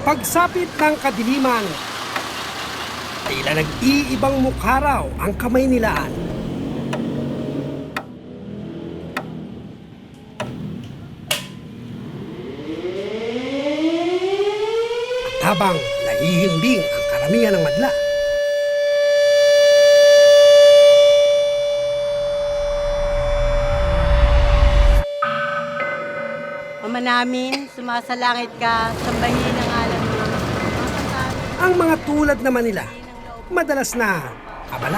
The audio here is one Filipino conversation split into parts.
Pagsapit ng kadiliman, tila nag-iibang mukha raw ang kamay nilaan. At habang nahihimbing ang karamihan ng madla, Ama namin, sumasalangit ka, sambahin ang ngalan mo. ang mga tulad naman nila, madalas na abala.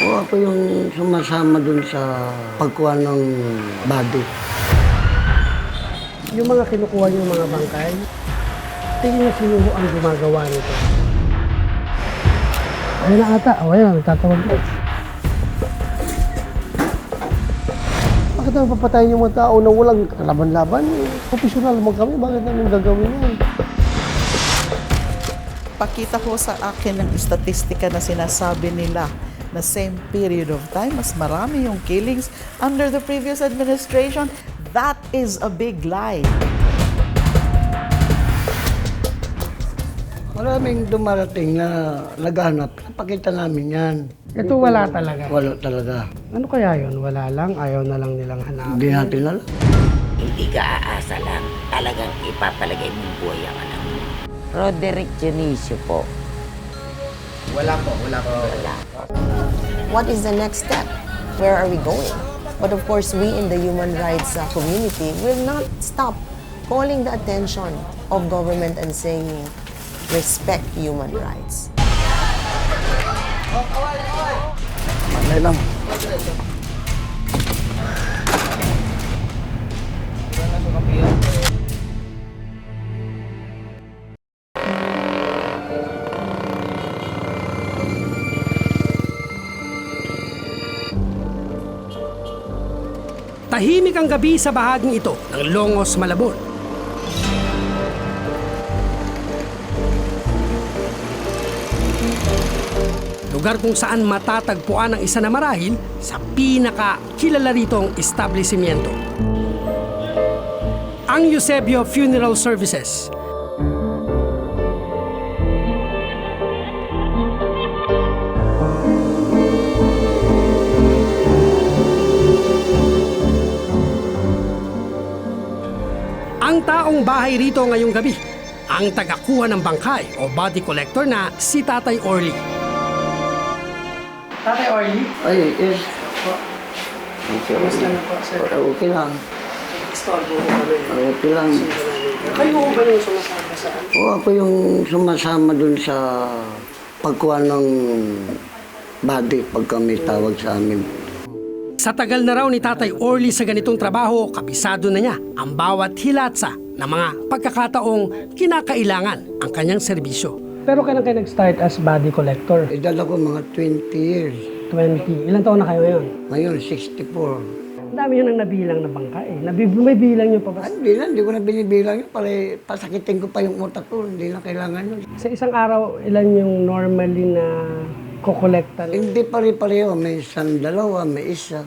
O ako yung sumasama dun sa pagkuha ng body. Yung mga kinukuha yung mga bangkay, tingin na sino ang gumagawa nito. Ayun na ata, ayun, nagtatawag na. Bakit naman papatayin yung mga tao na walang kalaban-laban? Profesional mo kami, bakit namin gagawin yun? Pakita ko sa akin ng statistika na sinasabi nila na same period of time, mas marami yung killings under the previous administration. That is a big lie. Maraming dumarating na naghanap. Napakita namin yan. Ito wala talaga. Wala talaga. Ano kaya yun? Wala lang, ayaw na lang nilang hanapin. Hindi natin alam. Hindi ka aasa lang. Talagang ipapalagay mong buhay ang anak mo. Roderick Dionisio po. Wala po. What is the next step? Where are we going? But of course, we in the human rights community will not stop calling the attention of government and saying, respect human rights. Malay lang. Tahimik ang gabi sa bahaging ito ng Longos, Malabon. Lugar kung saan matatagpuan ang isa na marahil sa pinaka-kilala ritong establishmento. Ang Eusebio Funeral Services. Ang taong bahay rito ngayong gabi, ang tagakuha ng bangkay o body collector na si Tatay Orly. Tatay Orly? Ay, yes. Okay. Kamusta na po, sir? Okay lang. Istorbo ko kami. Okay lang. Kayo ba yung sumasama saan? O ako yung sumasama dun sa pagkuha ng body pag kami tawag sa amin. Sa tagal na raw ni Tatay Orly sa ganitong trabaho, kabisado na niya ang bawat hilatsa ng mga pagkakataong kinakailangan ang kanyang serbisyo. Pero kailan kayo nag-start as body collector? Edad ako mga 20 years. 20. Ilang taon na kayo ngayon? Ngayon, 64. Ang dami yun ang nabilang na bangkay. May bilang nyo pa ba? Hindi ko na binibilang yun. Pasakitin ko pa yung utak ko. Hindi na kailangan yun. Sa isang araw, ilan yung normally na kukolekta? Hindi pare-pareho. May isang dalawa, may isa.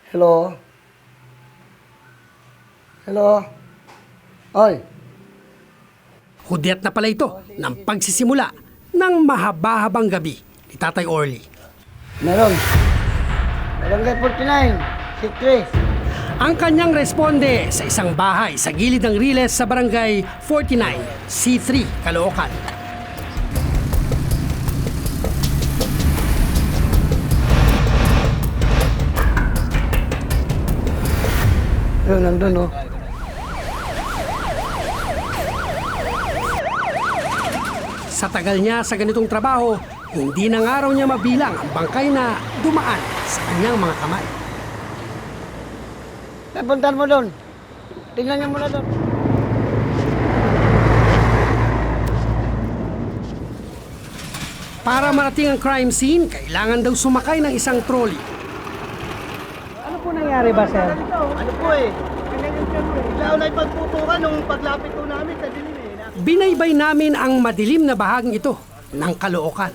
Hello? Hello? Oy! Hudyat na pala ito ng pagsisimula ng mahaba-habang gabi ni Tatay Orly. Meron. Barangay 49, Sikri. Ang kanyang responde sa isang bahay sa gilid ng Riles sa Barangay 49, C3, Caloocan. Yun, nandun, oh. Sa tagal niya sa ganitong trabaho, hindi na nga raw niya mabilang ang bangkay na dumaan sa kanyang mga kamay. Puntan mo doon. Tingnan niyo muna doon. Para marating ang crime scene, kailangan daw sumakay ng isang trolley. Ano po nangyari ba, sir? Ano po eh? Bigla na ipagputukan nung paglapit po namin sa dilim eh. Binaybay namin ang madilim na bahaging ito ng Caloocan.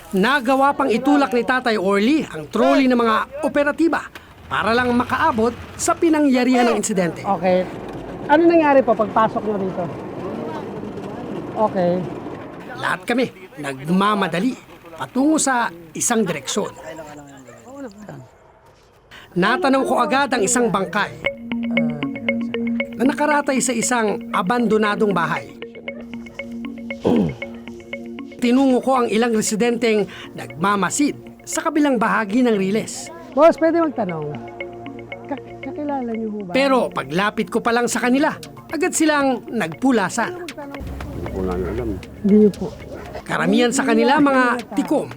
Nagawa pang itulak ni Tatay Orly ang trolley ng mga operatiba para lang makaabot sa pinangyarihan ng insidente. Okay. Ano nangyari po pagpasok nyo rito? Okay. Lahat kami nagmamadali patungo sa isang direksyon. Natanong ko agad ang isang bangkay na nakaratay sa isang abandonadong bahay. Tinungo ko ang ilang residenteng nagmamasid sa kabilang bahagi ng riles. Boss, pwede magtanong. Kakilala niyo ho ba? Pero paglapit ko pa lang sa kanila, agad silang nagpulasan. Hindi niyo po. Karamihan sa kanila mga tikom.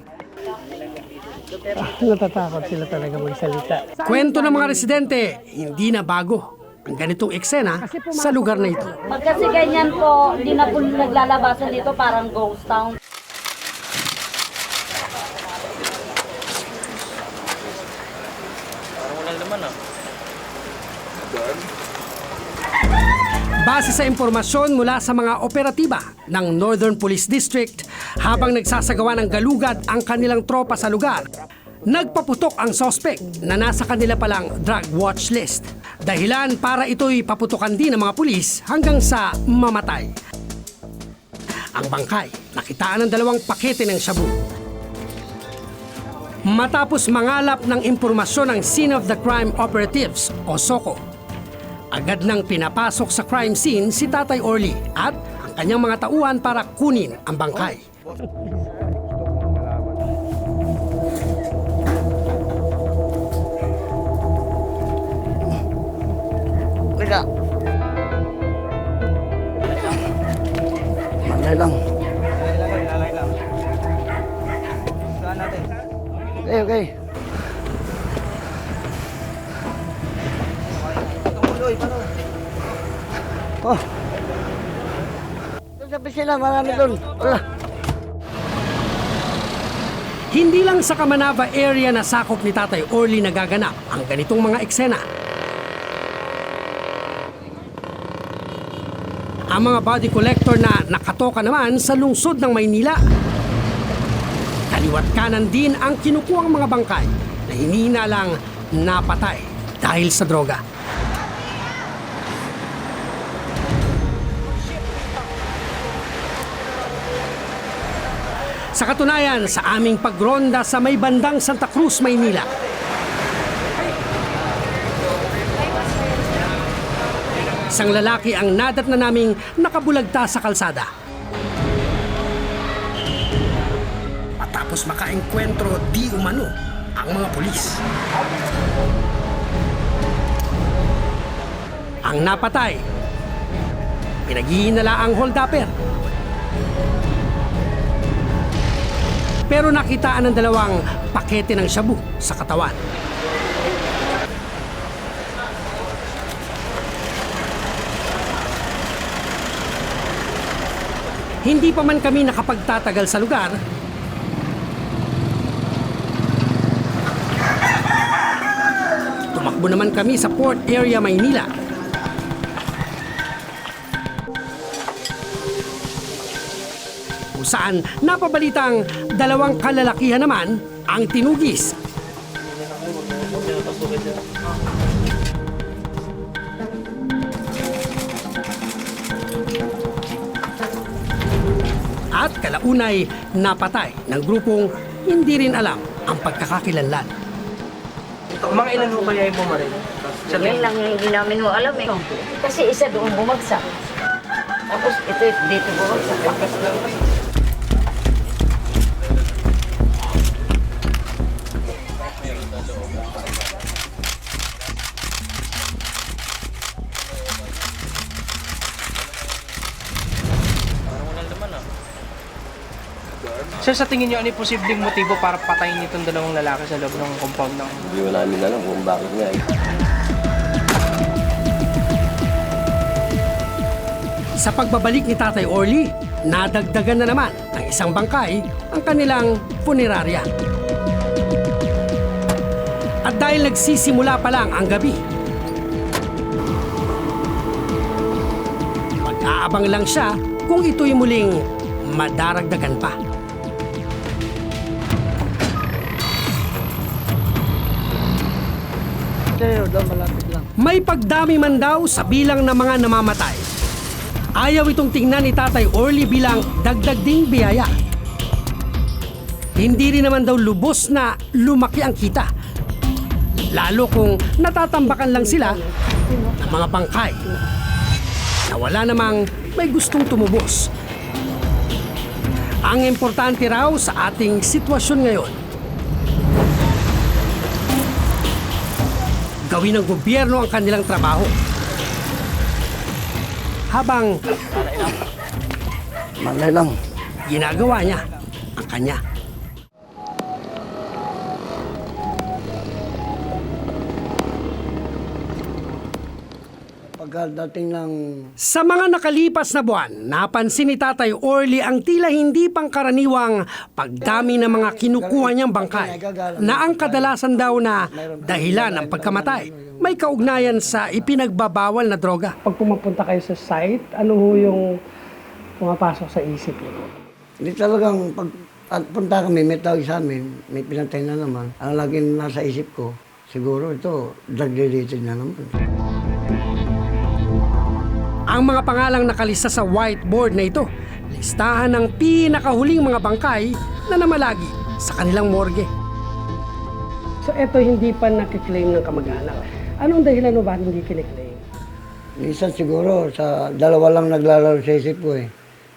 Natatakot sila talaga magsalita. Kwento ng mga residente, hindi na bago ang ganitong eksena sa lugar na ito. Pag kasi ganyan po, hindi na po naglalabasan dito, parang ghost town. Base sa impormasyon mula sa mga operatiba ng Northern Police District, habang nagsasagawa ng galugad ang kanilang tropa sa lugar, nagpaputok ang suspect na nasa kanila palang drug watch list. Dahilan para ito'y paputukan din ng mga pulis hanggang sa mamatay. Ang bangkay, nakitaan ng 2 pakete ng shabu. Matapos mangalap ng impormasyon ng Scene of the Crime Operatives o SOCO, agad nang pinapasok sa crime scene si Tatay Orly at ang kanyang mga tauhan para kunin ang bangkay. Teka. Malay lang. Okay. Oh. Sabi sila, marami doon. Wala. Hindi lang sa Kamanava area na sakop ni Tatay Orly nagaganap ang ganitong mga eksena. Ang mga body collector na nakatoka naman sa lungsod ng Maynila. Kaliwat kanan din ang kinukuhang mga bangkay na hinihinalang napatay dahil sa droga. Sa katunayan, sa aming pagronda sa may bandang Santa Cruz, Maynila, isang lalaki ang nadat na naming nakabulagta sa kalsada. Matapos makaengkwentro di umano ang mga pulis. Ang napatay, pinaghihinala ang holdupper. Pero nakitaan ng 2 pakete ng shabu sa katawan. Hindi pa man kami nakapagtatagal sa lugar, tumakbo naman kami sa Port Area, Maynila. Kung saan napabalitang 2 kalalakihan naman ang tinugis. At kalaunay napatay ng grupong hindi rin alam ang pagkakakilanlan. Mga ilan ho kaya yung bumaril? Yan lang yung hindi namin mo alam eh. Kasi isa doon bumagsak. Tapos ito dito bumagsak. Sir, sa tingin niyo ano yung posibleng motibo para patayin itong 2 lalaki sa loob ng compound ng... Hindi mo namin alam kung bakit nga eh. Sa pagbabalik ni Tatay Orly, nadagdagan na naman ng isang bangkay ang kanilang punerarya. At dahil nagsisimula pa lang ang gabi, mag-aabang lang siya kung ito'y muling madaragdagan pa. cemetery, doon malapit lang. May pagdami man daw sa bilang ng mga namamatay. Ayaw itong tingnan ni Tatay Orly bilang dagdag ding biyaya. Hindi rin naman daw lubos na lumaki ang kita. Lalo kung natatambakan lang sila ng mga bangkay na wala namang may gustong tumubos. Ang importante raw sa ating sitwasyon ngayon, gawin ng gobyerno ang kanilang trabaho. Habang Malay lang. ginagawa niya ang kanya. Pagdating ng Sa mga nakalipas na buwan, napansin ni Tatay Orly ang tila hindi pangkaraniwang pagdami ng mga kinukuha niyang bangkay na ang kadalasan daw na dahilan ng pagkamatay may kaugnayan sa ipinagbabawal na droga. Pag pumapunta kayo sa site, ano ho yung pumapasok sa isip niyo po? Hindi talagang pag at punta kami, may tawag sa amin, may pinatay na naman. Ang laging nasa isip ko, siguro ito, drug-related na naman. Ang mga pangalang nakalista sa whiteboard na ito, listahan ng pinakahuling mga bangkay na namalagi sa kanilang morgue. So ito hindi pa nakiklaim ng kamag-anak. Anong dahilan mo ba hindi kiniklaim? Minsan siguro, sa dalawa lang naglalaro sa isip ko eh.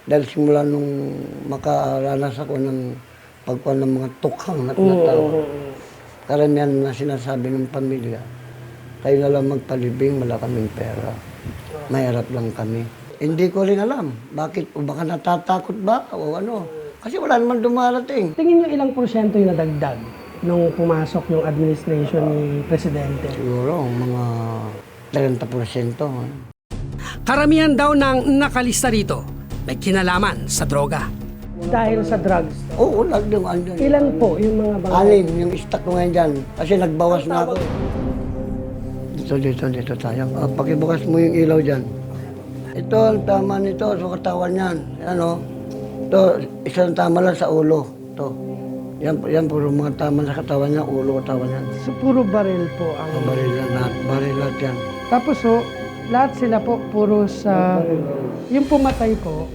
Dahil simula nung makaranas ako ng pagkuhan ng mga tukhang na tinatawag. Karamihan na sinasabi ng pamilya, kayo na lang magpalibing, wala kaming pera. Mahirap lang kami. Hindi ko rin alam. Bakit? O baka natatakot ba? O ano? Kasi wala naman dumarating. Tingin niyo ilang porsyento yung nadagdag nung pumasok yung administration ni Presidente? Siguro, mga 30%. Karamihan daw ng nakalista rito may kinalaman sa droga. Dahil sa drugs. Oo, nagdung andun. Ilan po yung mga bangkay? Anim, yung stock ko ngayon dyan. Kasi nagbawas na ako. Dito tayo. Pakibukas mo yung ilaw dyan. Ito, ang tama nito sa katawan yan. Ano? Ito, isang tama lang sa ulo. Ito. Yan puro mga tama sa katawan niya, ulo, katawan niya. So puro baril po ang... Baril lahat yan. Tapos so, lahat sila po puro sa... Yung pumatay po,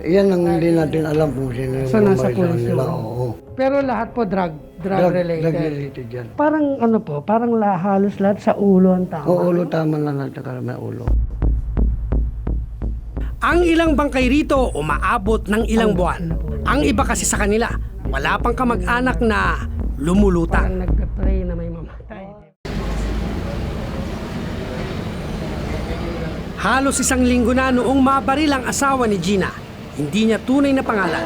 Yan ang hindi natin alam kung sino yung So, nasa bumaril sa pulis kanila. yun. Oo. pero lahat po drug-related. Drug-related yan. Parang ano po, parang halos lahat sa ulo ang tama. Oo, ulo, tama lang natin karami ulo. Ang ilang bangkay rito umaabot ng ilang buwan. Ang iba kasi sa kanila, wala pang kamag-anak na lumulutang. Parang nagpe-pray na may mamatay. Halos isang linggo na noong mabaril ang asawa ni Gina. Hindi niya tunay na pangalan.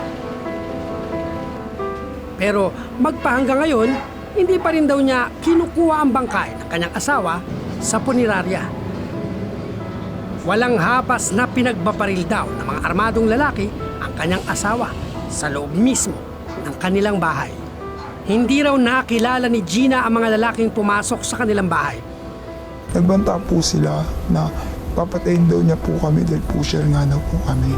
Pero magpahanggang ngayon, hindi pa rin daw niya kinukuha ang bangkay ng kanyang asawa sa punerarya. Walang hapas na pinagbabaril daw ng mga armadong lalaki ang kanyang asawa sa loob mismo ng kanilang bahay. Hindi raw nakilala ni Gina ang mga lalaking pumasok sa kanilang bahay. Nagbanta po sila na papatayin daw niya po kami dahil pusher nga daw po kami.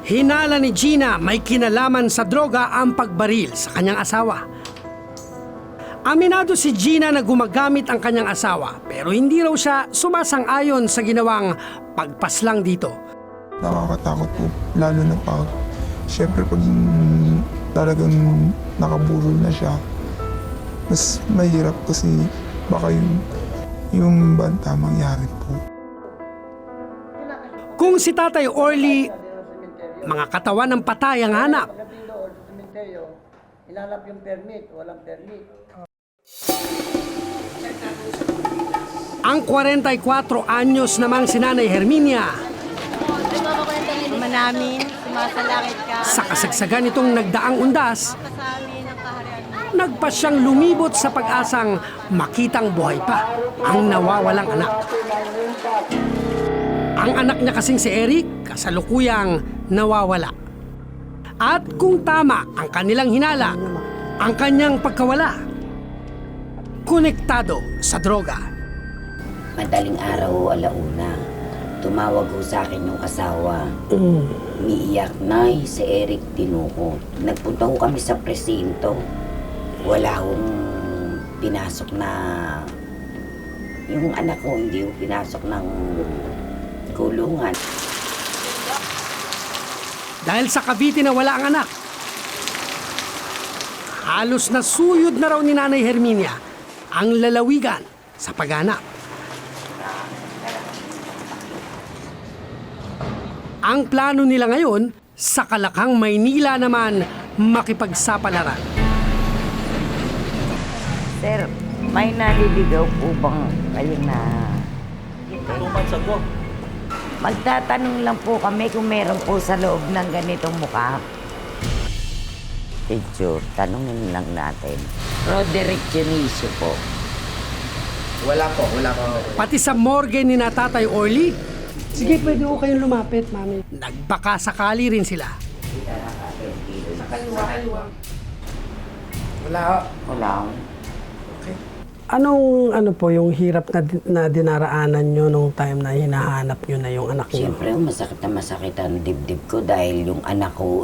Hinala ni Gina may kinalaman sa droga ang pagbaril sa kanyang asawa. Aminado si Gina na gumagamit ang kanyang asawa pero hindi raw siya sumasang-ayon sa ginawang pagpaslang dito. Nakakatakot po, lalo na pag, syempre pag talagang nakaburol na siya, mas mahirap kasi baka yung banta mangyari po. Kung si Tatay Orly, mga katawan ng patay ang hanap. Inalap yung permit, walang permit. Ang 44 anyos namang si Nanay Herminia, Ama namin, sumasalangit ka. sa kasagsagan nitong nagdaang undas, Pasamin ang kaharian mo. nagpa siyang lumibot sa pag-asang makitang buhay pa ang nawawalang anak. Ang anak niya kasing si Eric, kasalukuyang nawawala. At kung tama ang kanilang hinala, ang kanyang pagkawala, konektado sa droga. Madaling araw, alauna. Tumawag ho sa akin yung asawa. Umiiyak na si Eric Tinuko. Nagpunta ho kami sa presinto. Wala hong pinasok na yung anak ko, hindi ko pinasok ng kulungan. Dahil sa Cavite na wala ang anak, halos nasuyod na raw ni Nanay Herminia ang lalawigan sa paghanap. Ang plano nila ngayon, sa Kalakhang, Maynila naman makipagsapalaran. Sir, may naliligaw po bang kayo na... 2 months ago. Magtatanong lang po kami kung meron po sa loob ng ganitong mukha. Picture, tanungin lang natin. Roderick Dionisio po. Wala po. Pati sa morgue ni na Tatay Orly, Sige, pwede ko kayong lumapit, mami. nagbaka sakali rin sila. Wala. Anong po yung hirap na dinaraanan nyo nung time na hinahanap nyo na yung anak nyo? Siyempre, masakit ang dibdib ko dahil yung anak ko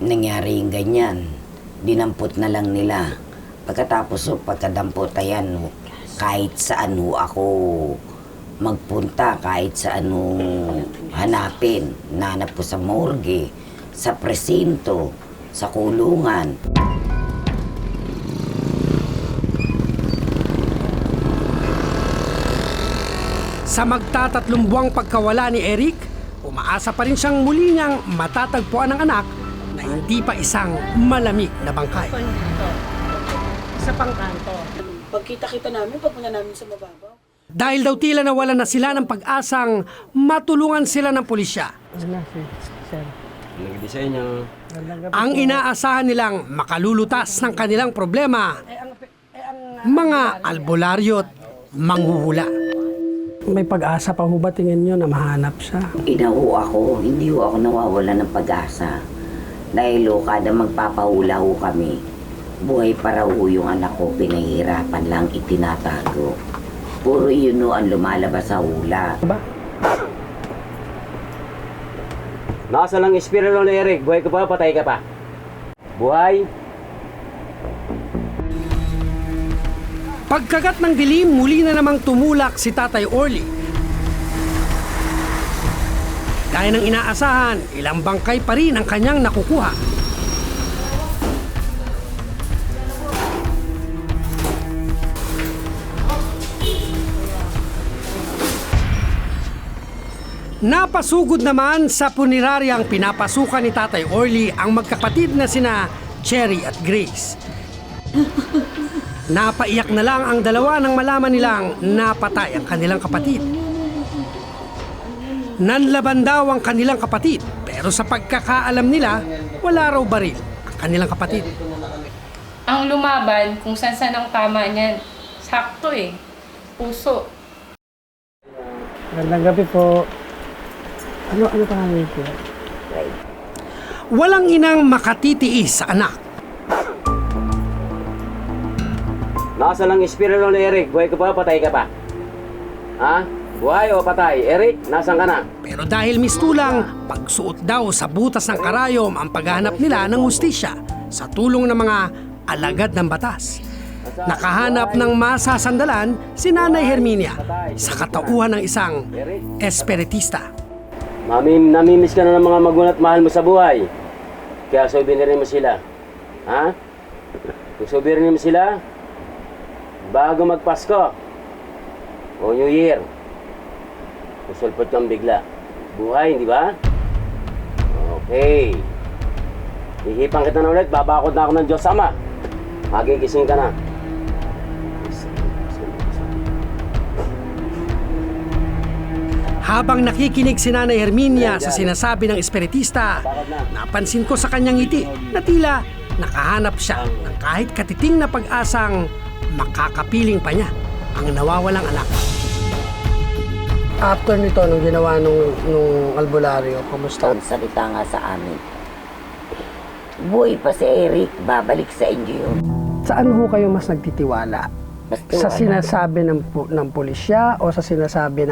nangyari yung ganyan. Dinampot na lang nila. Pagkatapos pagkadampot ayan, kahit saan ako magpunta, kahit saan hanapin. Nanap ko sa morgue, sa presinto, sa kulungan. Sa magtatatlong buwang pagkawala ni Eric, umaasa pa rin siyang muli niyang matatagpuan ng anak na hindi pa isang malamig na bangkay. Sa pangkanto. Pagkita-kita namin, pagpunta namin sa mababaw. Dahil daw tila nawala na sila ng pag-asang matulungan sila ng pulisya. Ang inaasahan nilang makalulutas ng kanilang problema, mga albularyo't manghuhula. May pag-asa pa ho ba tingin nyo na mahanap siya? Hindi ako nawawala ng pag-asa. Dahil kada magpapahula kami, buhay pa raw yung anak ko, pinahihirapan lang, itinatago. Puro yun ang lumalabas sa hula. Nasa lang espiritu ni Eric, buhay ka pa, patay ka pa. Buhay. Pagkagat ng dilim, muli na namang tumulak si Tatay Orly. Gaya ng inaasahan, ilang bangkay pa rin ang kanyang nakukuha. Napasugod naman sa puniraryang pinapasukan ni Tatay Orly ang magkapatid na sina Cherry at Grace. Napaiyak na lang ang dalawa nang malaman nilang napatay ang kanilang kapatid. Nanlaban daw ang kanilang kapatid, pero sa pagkakaalam nila, wala raw baril ang kanilang kapatid. Ang lumaban, kung saan ang tama niyan, sakto puso. Magandang gabi po. Ano pangalan niyo? Walang inang makatitiis sa anak. Nasa lang espiritu ni Eric, buhay ka pa, patay ka pa. Ha? Buhay o patay? Eric, nasan ka na? Pero dahil mistulang, pagsuot daw sa butas ng karayom ang paghahanap nila ng hustisya sa tulong ng mga alagad ng batas. Nakahanap ng masasandalan si Nanay Herminia sa katauhan ng isang espiritista. Namimiss ka na ng mga magulang at mahal mo sa buhay. Kaya souvenir mo sila. Ha? Kung souvenir mo sila, bago magpasko o New Year, usulpot kang bigla. Buhay, di ba? Okay. Ihipang kita na ulit, babakod na ako ng Diyos Ama. Magigising ka na. Habang nakikinig si Nanay Herminia sa sinasabi ng espiritista, napansin ko sa kanyang ngiti na tila nakahanap siya ng kahit katiting na pag-asang makakapiling pa niya ang nawawalang anak. After nito, nung ginawa nung albularyo, kumusta? Salita nga sa amin. Buhay pa si Eric, babalik sa inyo yun. Saan ho kayo mas nagtitiwala? Sa sinasabi ng pulisya o sa sinasabi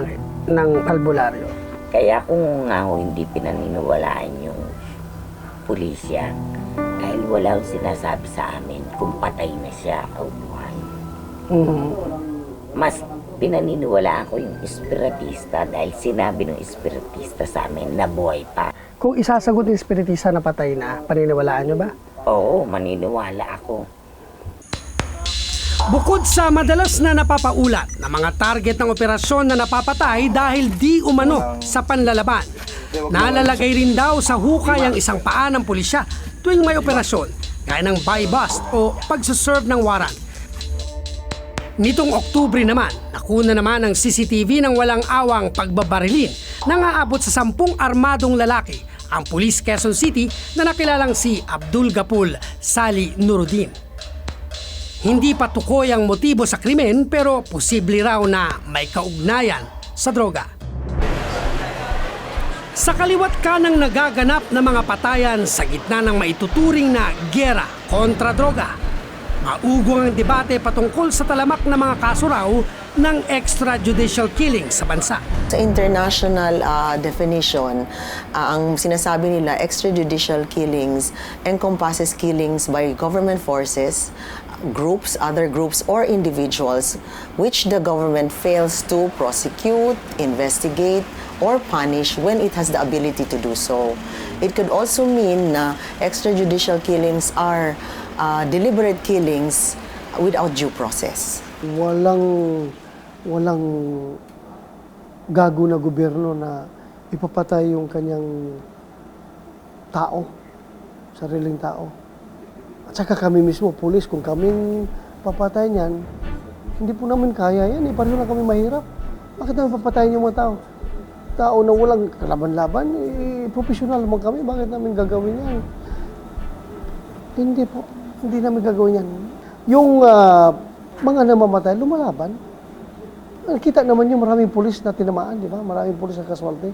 ng albularyo? Kaya kung nga hindi pinaniniwalaan yung pulisya, dahil wala akong sinasabi sa amin kung patay na siya o buhay. Mas pinaniniwalaan ko yung espiritista dahil sinabi ng espiritista sa amin na buhay pa. Kung isasagot ng espiritista na patay na, paniniwalaan nyo ba? Oo, maniniwala ako. Bukod sa madalas na napapaulat na mga target ng operasyon na napapatay dahil di umano sa panlalaban, nalalagay rin daw sa hukay ang isang paa ng pulisya tuwing may operasyon, gaya ng buy-bust o pagsuserve ng warrant. Nitong Oktubre naman, nakuna naman ang CCTV ng walang awang pagbabarilin nang aabot sa 10 armadong lalaki ang Police Quezon City na nakilalang si Abdul Gapul Sali Nuruddin. Hindi pa tukoy ang motibo sa krimen pero posible raw na may kaugnayan sa droga. Sa kaliwat kanang nagaganap na mga patayan sa gitna ng maituturing na giyera kontra droga, maugong ang debate patungkol sa talamak na mga kaso raw ng extrajudicial killing sa bansa. Sa international definition, ang sinasabi nila extrajudicial killings encompasses killings by government forces, groups, other groups, or individuals which the government fails to prosecute, investigate, or punish when it has the ability to do so. It could also mean na extrajudicial killings are deliberate killings without due process. Walang gago na gobyerno na ipapatay yung kanyang tao, sariling tao. At saka kami mismo, pulis, kung kaming papatay niyan, hindi po namin kaya yan. Pareho na kami mahirap. Bakit namin papatayin yung mga tao? Tao na walang kalaban-laban, professional naman kami. Bakit namin gagawin yan? Hindi po. Hindi namin gagawin yan. Yung mga namamatay, lumalaban. Kita naman yung maraming pulis na tinamaan, di ba? Maraming pulis na kaswalde.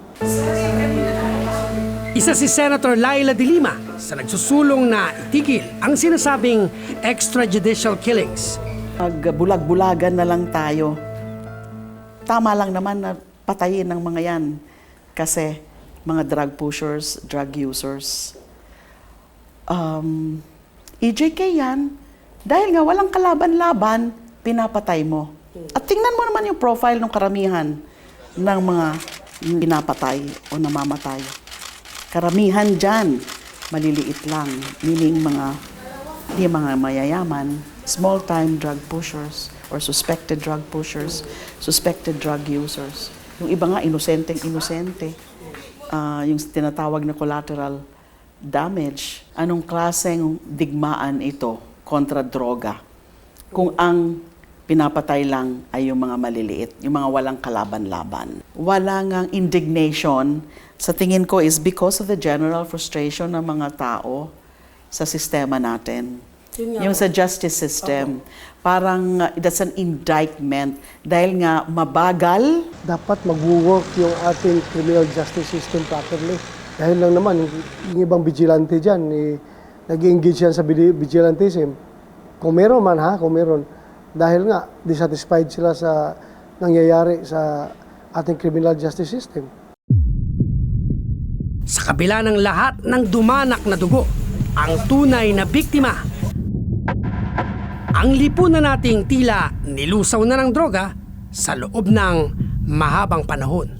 Isa si Senator Laila de Lima sa nagsusulong na itigil ang sinasabing extrajudicial killings. Magbulag-bulagan na lang tayo. Tama lang naman na patayin ng mga yan kasi mga drug pushers, drug users. EJK yan, dahil nga walang kalaban-laban, pinapatay mo. At tingnan mo naman yung profile ng karamihan ng mga pinapatay o namamatay. Karamihan dyan, maliliit lang, meaning di mga mayayaman, small-time drug pushers or suspected drug pushers, suspected drug users. Yung iba nga, inosenteng-inosente. Yung tinatawag na collateral damage. Anong klaseng digmaan ito kontra droga? Kung ang pinapatay lang ay yung mga maliliit, yung mga walang kalaban-laban. Wala ngang indignation, sa tingin ko is because of the general frustration ng mga tao sa sistema natin. Yung sa justice system, parang that's an indictment dahil nga mabagal. Dapat mag-work yung ating criminal justice system properly. Dahil lang naman, yung ibang vigilante dyan, nag-engage yan sa vigilantism. Kung meron man kung meron. Dahil nga, dissatisfied sila sa nangyayari sa ating criminal justice system. Sa kabila ng lahat ng dumanak na dugo, ang tunay na biktima, ang lipunan nating tila nilusaw na ng droga sa loob ng mahabang panahon.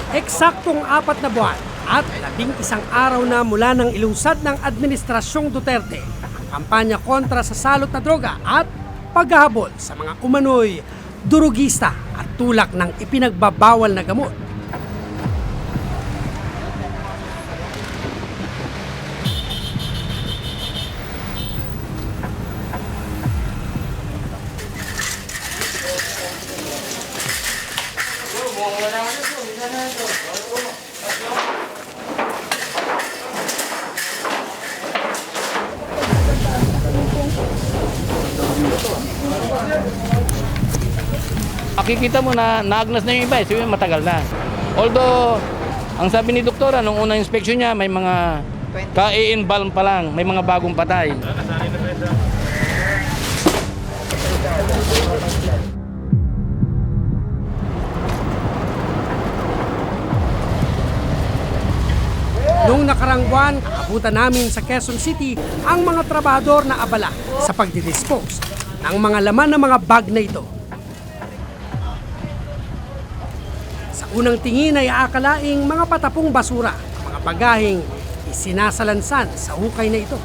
Eksaktong 4 na buwan at 11 araw na mula ng ilusad ng Administrasyong Duterte ang kampanya kontra sa salot na droga at paghahabol sa mga umano'y durugista at tulak ng ipinagbabawal na gamot. Makikita mo na naagnas na yung iba, so yun matagal na. Although, ang sabi ni doktora, nung unang inspeksyon niya, may mga ka-i-inbalm pa lang, may mga bagong patay. nakarang buwan, abutan namin sa Quezon City ang mga trabahador na abala sa pagdidispose ng mga laman ng mga bag na ito. Sa unang tingin ay aakalaing mga patapong basura ang mga bagaheng isinasalansan sa hukay na ito.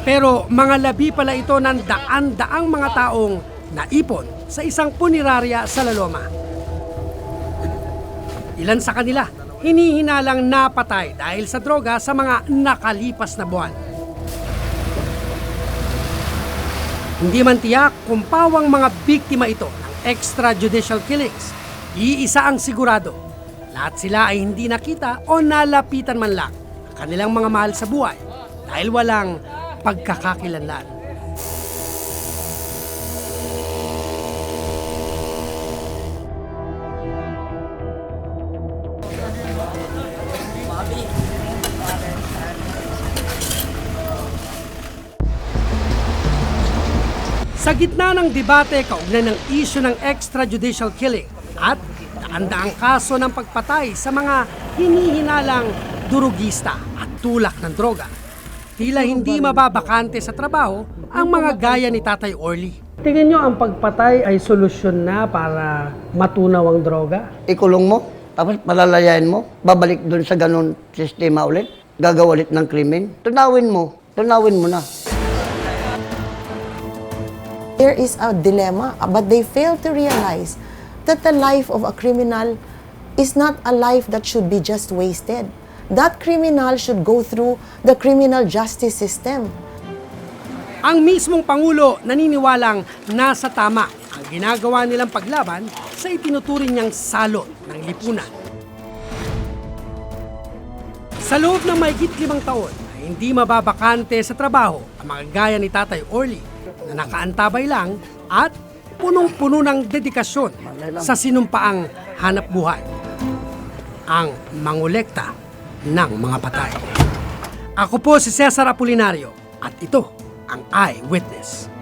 Pero mga labi pala ito ng daan-daang mga taong naipon sa isang punerarya sa La Loma. Ilan sa kanila hinihinalang napatay dahil sa droga sa mga nakalipas na buwan. Hindi man tiyak kung pawang mga biktima ito ng extrajudicial killings. Iisa ang sigurado. Lahat sila ay hindi nakita o nalapitan man lang ang kanilang mga mahal sa buhay dahil walang pagkakakilanlan. Sa gitna ng debate kaugnay ng isyu ng extrajudicial killing at daan-daang kaso ng pagpatay sa mga hinihinalang durugista at tulak ng droga, tila hindi mababakante sa trabaho ang mga gaya ni Tatay Orly. Tingin nyo ang pagpatay ay solusyon na para matunaw ang droga? Ikulong mo, tapos palalayain mo, babalik doon sa ganun sistema ulit, gagawa ulit ng krimen. Tunawin mo na. There is a dilemma, but they fail to realize that the life of a criminal is not a life that should be just wasted. That criminal should go through the criminal justice system. Ang mismong Pangulo naniniwalang nasa tama ang ginagawa nilang paglaban sa itinuturing niyang salot ng lipunan. Sa loob ng mahigit 5 taon ay hindi mababakante sa trabaho ang mga gaya ni Tatay Orly na nakaantabay lang at punong-puno ng dedikasyon sa sinumpaang hanap buhay. Ang mangolekta ng mga patay. Ako po si Cesar Apolinario at ito ang Eyewitness.